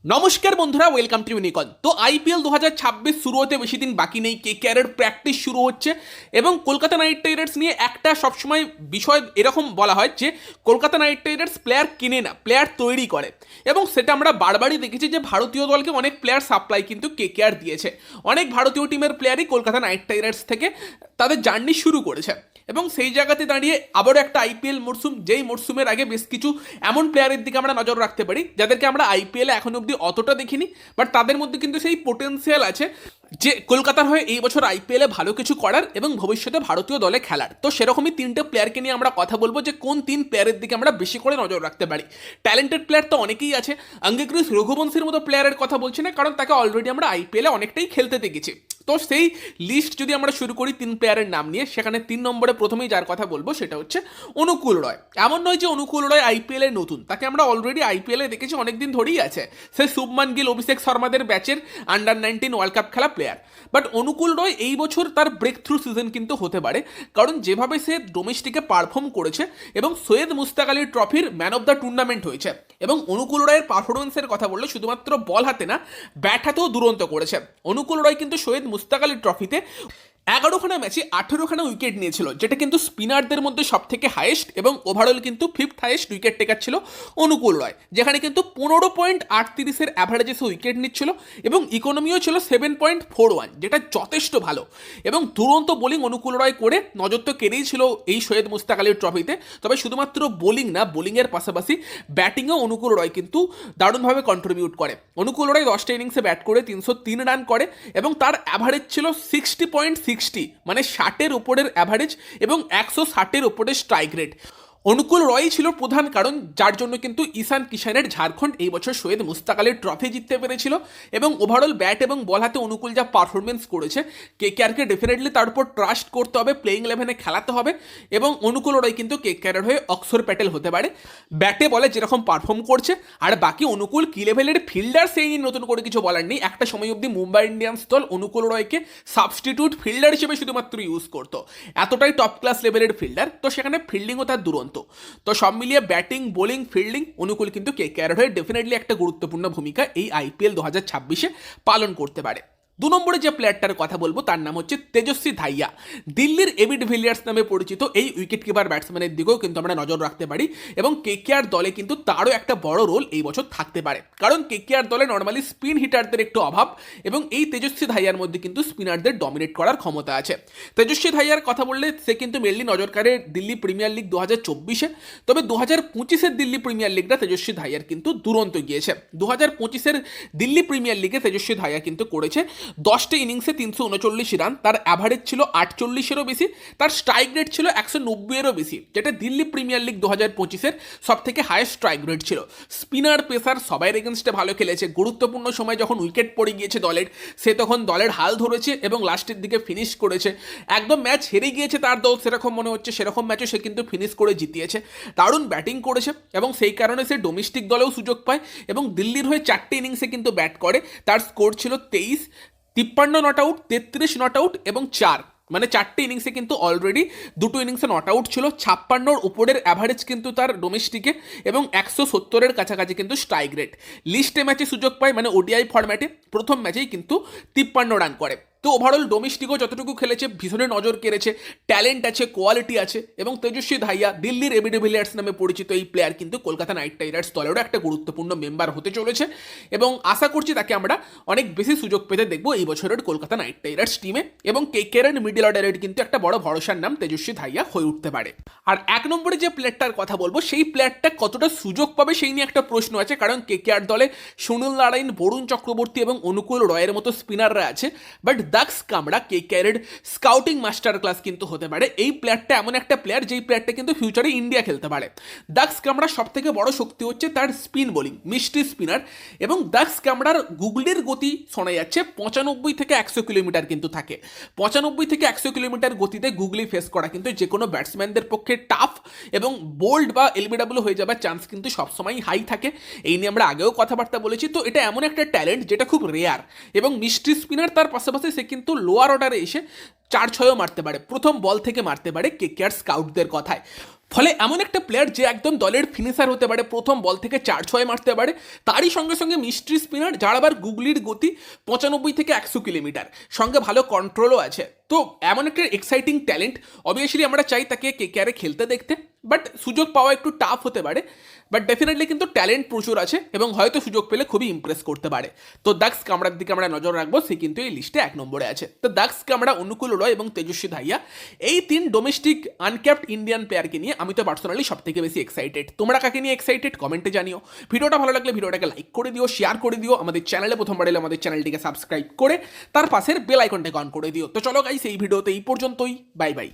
নমস্কার বন্ধুরা, welcome to ইউনিকন। তো আইপিএল 2026 শুরু হতে বেশি দিন বাকি নেই। কেকেআরের প্র্যাকটিস শুরু হচ্ছে এবং কলকাতা নাইট রাইডার্স নিয়ে একটা সবসময় বিষয় এরকম বলা হয় যে কলকাতা নাইট রাইডার্স প্লেয়ার কিনে না, প্লেয়ার তৈরি করে। এবং সেটা আমরা বারবারই দেখেছি যে ভারতীয় দলকে অনেক প্লেয়ার সাপ্লাই কিন্তু কেকেআর দিয়েছে। অনেক ভারতীয় টিমের প্লেয়ারই কলকাতা নাইট রাইডার্স থেকে তাদের জার্নি শুরু করেছে। এবং সেই জায়গাতে দাঁড়িয়ে আবারও একটা আইপিএল মরশুম, যেই মরশুমের আগে বেশ কিছু এমন প্লেয়ারের দিকে আমরা নজর রাখতে পারি যাদেরকে আমরা আইপিএলে এখন অব্দি অতটা দেখিনি, বাট তাদের মধ্যে কিন্তু সেই পোটেন্সিয়াল আছে যে কলকাতার হয়ে এই বছর আইপিএলে ভালো কিছু করার এবং ভবিষ্যতে ভারতীয় দলে খেলার। তো সেরকমই তিনটে প্লেয়ারকে নিয়ে আমরা কথা বলবো যে কোন তিন প্লেয়ারের দিকে আমরা বেশি করে নজর রাখতে পারি। ট্যালেন্টেড প্লেয়ার তো অনেকেই আছে, অঙ্গিক্রিস রঘুবংশীর মতো প্লেয়ারের কথা বলছি না, কারণ তাকে অলরেডি আমরা আইপিএলে অনেকটাই খেলতে দেখেছি। তো সেই লিস্ট যদি আমরা শুরু করি তিন প্লেয়ারের নাম নিয়ে, সেখানে 3 নম্বরে প্রথমেই যার কথা বলবো সেটা হচ্ছে অনুকূল রয়। এমন নয় যে অনুকূল রয় আইপিএলে নতুন, তাকে আমরা অলরেডি আইপিএলে দেখেছি, অনেকদিন ধরেই আছে। সে শুভমান গিল, অভিষেক শর্মাদের ব্যাচের আন্ডার-19 ওয়ার্ল্ড কাপ খেলা প্লেয়ার। বাট অনুকূল রয় এই বছর তার ব্রেক থ্রু সিজন কিন্তু হতে পারে, কারণ যেভাবে সে ডোমেস্টিকে পারফর্ম করেছে এবং সৈয়দ মুস্তাক আলী ট্রফির ম্যান অফ দ্য টুর্নামেন্ট হয়েছে। এবং অনুকূল রয়ের পারফরমেন্সের কথা বললে শুধুমাত্র বল হাতে না, ব্যাট হাতেও দুরন্ত করেছে। অনুকূল রয় কিন্তু সৈয়দ মুস্তাক আলী ট্রফিতে 11খানা ম্যাচে 18খানা উইকেট নিয়েছিল, যেটা কিন্তু স্পিনারদের মধ্যে সব থেকে হাইয়েস্ট, এবং ওভারঅল কিন্তু 5th হাইয়েস্ট উইকেট টেকার ছিল অনুকূল রয়, যেখানে কিন্তু 15.38 অ্যাভারেজে সে উইকেট নিচ্ছিল এবং ইকোনমিও ছিল 7.41, যেটা যথেষ্ট ভালো। এবং দুরন্ত বোলিং অনুকূল রয় করে নজর তো কেড়েই ছিল এই সৈয়দ মুস্তাক আলীর ট্রফিতে। তবে শুধুমাত্র বোলিং না, বোলিংয়ের পাশাপাশি ব্যাটিংয়েও অনুকূল রয় কিন্তু দারুণভাবে কন্ট্রিবিউট করে। অনুকূল রয় 10টা ইনিংসে ব্যাট করে 303 রান করে এবং তার অ্যাভারেজ ছিল 60.60, মানে 60-এর উপরের অ্যাভারেজ এবং 160-এর উপরের স্ট্রাইক রেট। অনুকূল রয়ই ছিল প্রধান কারণ যার জন্য কিন্তু ঈশান কিষানের ঝাড়খণ্ড এই বছর সৈয়দ মুস্তাক আলীর ট্রফি জিততে পেরেছিল। এবং ওভারঅল ব্যাট এবং বল হাতে অনুকূল যা পারফরমেন্স করেছে, কেকেআরকে ডেফিনেটলি তার উপর ট্রাস্ট করতে হবে, প্লেইং 11-এ খেলাতে হবে। এবং অনুকূল রয় কিন্তু কেকেআরের হয়ে অক্ষর প্যাটেল হতে পারে, ব্যাটে বলে যেরকম পারফর্ম করছে। আর বাকি অনুকূল কি লেভেলের ফিল্ডার সেই নিয়ে নতুন করে কিছু বলার নেই। একটা সময় অবধি মুম্বাই ইন্ডিয়ান্স দল অনুকূল রয়কে সাবস্টিটিউট ফিল্ডার হিসেবে শুধুমাত্র ইউজ করতো, এতটাই টপ ক্লাস লেভেলের ফিল্ডার। তো সেখানে ফিল্ডিংও তার দুরন্ত। তো সব মিলিয়ে ব্যাটিং, বোলিং, ফিল্ডিং অনুকূল কিন্তু কেকেআরের হয়ে ডেফিনেটলি একটা গুরুত্বপূর্ণ ভূমিকা এই আইপিএল 2026-এ পালন করতে পারে। 2 নম্বরে যে প্লেয়ারটার কথা বলবো তার নাম হচ্ছে তেজস্বী ধাইয়া। দিল্লির এবি ডিভিলিয়ার্স নামে পরিচিত এই উইকেট কিপার ব্যাটসম্যানের দিকেও কিন্তু আমরা নজর রাখতে পারি এবং কেকেআর দলে কিন্তু তারও একটা বড় রোল এই বছর থাকতে পারে, কারণ কেকেআর দলে নর্মালি স্পিন হিটারদের একটু অভাব এবং এই তেজস্বী ধাইয়ার মধ্যে কিন্তু স্পিনারদের ডমিনেট করার ক্ষমতা আছে। তেজস্বী ধাইয়ার কথা বললে সে কিন্তু মেনলি নজর কাড়ে দিল্লি প্রিমিয়ার লিগ 2024-এ। তবে 2025-এর দিল্লি প্রিমিয়ার লিগটা তেজস্বী ধাইয়ার কিন্তু দুরন্ত গিয়েছে। 2025-এর দিল্লি প্রিমিয়ার লিগে তেজস্বী ধাইয়া কিন্তু করেছে 10টা ইনিংসে 339 রান, তার অ্যাভারেজ ছিল 48-এরও বেশি, তার স্ট্রাইক রেট ছিল 190-এরও বেশি, যেটা দিল্লি প্রিমিয়ার লিগ 2025-এর সব থেকে হাইয়েস্ট স্ট্রাইক রেট ছিল। স্পিনার, পেসার সবাইয়ের এগেনস্টে ভালো খেলেছে। গুরুত্বপূর্ণ সময় যখন উইকেট পড়ে গিয়েছে দলের, সে তখন দলের হাল ধরেছে এবং লাস্টের দিকে ফিনিশ করেছে। একদম ম্যাচ হেরে গিয়েছে তার দল সেরকম মনে হচ্ছে, সেরকম ম্যাচও সে কিন্তু ফিনিশ করে জিতিয়েছে। দারুণ ব্যাটিং করেছে এবং সেই কারণে সে ডোমেস্টিক দলেও সুযোগ পায় এবং দিল্লির হয়ে 4টে ইনিংসে কিন্তু ব্যাট করে। তার স্কোর ছিল 23, 53 নট আউট, 33 নট আউট এবং 4, মানে 4টে ইনিংসে কিন্তু অলরেডি 2টো ইনিংসে নট আউট ছিল। 56-এর উপরের অ্যাভারেজ কিন্তু তার ডোমেস্টিকে এবং 170-এর কাছাকাছি কিন্তু স্ট্রাইক রেট। লিস্টে ম্যাচে সুযোগ পায়, মানে ওডিআই ফরম্যাটে প্রথম ম্যাচেই কিন্তু 53 রান করে। তো ওভারঅল ডোমেস্টিকও যতটুকু খেলেছে ভীষণই নজর কেড়েছে, ট্যালেন্ট আছে, কোয়ালিটি আছে। এবং তেজস্বী ধাইয়া, দিল্লির এবি ডিভিলিয়ার্স নামে পরিচিত এই প্লেয়ার কিন্তু কলকাতা নাইট রাইডার্স দলেরও একটা গুরুত্বপূর্ণ মেম্বার হতে চলেছে এবং আশা করছি তাকে আমরা অনেক বেশি সুযোগ পেতে দেখবো এই বছরের কলকাতা নাইট রাইডার্স টিমে। এবং কেকেআরের মিডল অর্ডারের কিন্তু একটা বড় ভরসার নাম তেজস্বী ধাইয়া হয়ে উঠতে পারে। আর 1 নম্বরে যে প্লেয়ারটার কথা বলবো সেই প্লেয়ারটা কতটা সুযোগ পাবে সেই নিয়ে একটা প্রশ্ন আছে, কারণ কেকেআর দলে সুনীল নারায়ণ, বরুণ চক্রবর্তী এবং অনুকূল রয়ের মতো স্পিনাররা আছে। বাট দাক্স কামরা কেকেআরের স্কাউটিং মাস্টার ক্লাস কিন্তু হতে পারে। এই প্লেয়ারটা এমন একটা প্লেয়ার যেই প্লেয়ারটা কিন্তু ফিউচারে ইন্ডিয়া খেলতে পারে। দাক্স কামরার সব থেকে বড় শক্তি হচ্ছে তার স্পিন বোলিং, মিষ্টি স্পিনার। এবং দাক্স কামরার গুগলির গতি শোনা যাচ্ছে 95 থেকে 100 কিলোমিটার কিন্তু থাকে। 95 থেকে 100 কিলোমিটার গতিতে গুগলি ফেস করা কিন্তু যে কোনো ব্যাটসম্যানদের পক্ষে টাফ এবং বোল্ড বা এলবিডব্লিউ হয়ে যাবার চান্স কিন্তু সবসময় হাই থাকে। এই নিয়ে আমরা আগেও কথাবার্তা বলেছি। তো এটা এমন একটা ট্যালেন্ট যেটা খুব রেয়ার এবং মিষ্টি স্পিনার, তার পাশাপাশি সে কিন্তু লোয়ার অর্ডারে এসে 4-6ও মারতে পারে, প্রথম বল থেকে মারতে পারে কেকেআর স্কাউটদের কথায়। ফলে এমন একটা প্লেয়ার যে একদম দলের ফিনিশার হতে পারে, প্রথম বল থেকে 4-6 মারতে পারে, তারই সঙ্গে সঙ্গে মিস্ট্রি স্পিনার যার আবার গুগলির গতি 95 থেকে 100 কিলোমিটার, সঙ্গে ভালো কন্ট্রোলও আছে। তো এমন একটা এক্সাইটিং ট্যালেন্ট, অবভিয়াসলি আমরা চাই তাকে কেকেআরে খেলতে দেখতে, বাট সুযোগ পাওয়া একটু টাফ হতে পারে, বাট ডেফিনেটলি কিন্তু ট্যালেন্ট প্রচুর আছে এবং হয়তো সুযোগ পেলে খুবই ইমপ্রেস করতে পারে। তো দাক্স কামরার দিকে আমরা নজর রাখবো, সে কিন্তু এই লিস্টে 1 নম্বরে আছে। তো দাক্স কামরা, অনুকূল রয় এবং তেজস্বী ধাইয়া, এই 3 ডোমেস্টিক আনক্যাপড ইন্ডিয়ান প্লেয়ারকে নিয়ে আমি তো পার্সোনালি সব থেকে বেশি এক্সাইটেড। তোমরা কাকে নিয়ে এক্সাইটেড কমেন্টে জানিও। ভিডিওটা ভালো লাগলে ভিডিওটাকে লাইক করে দিও, শেয়ার করে দিও, আমাদের চ্যানেলে প্রথমবার এলে আমাদের চ্যানেলটিকে সাবস্ক্রাইব করে তার পাশের বেল আইকনটাকে অন করে দিও। তো চলো গাইস, এই ভিডিওতে এই পর্যন্তই, বাই বাই।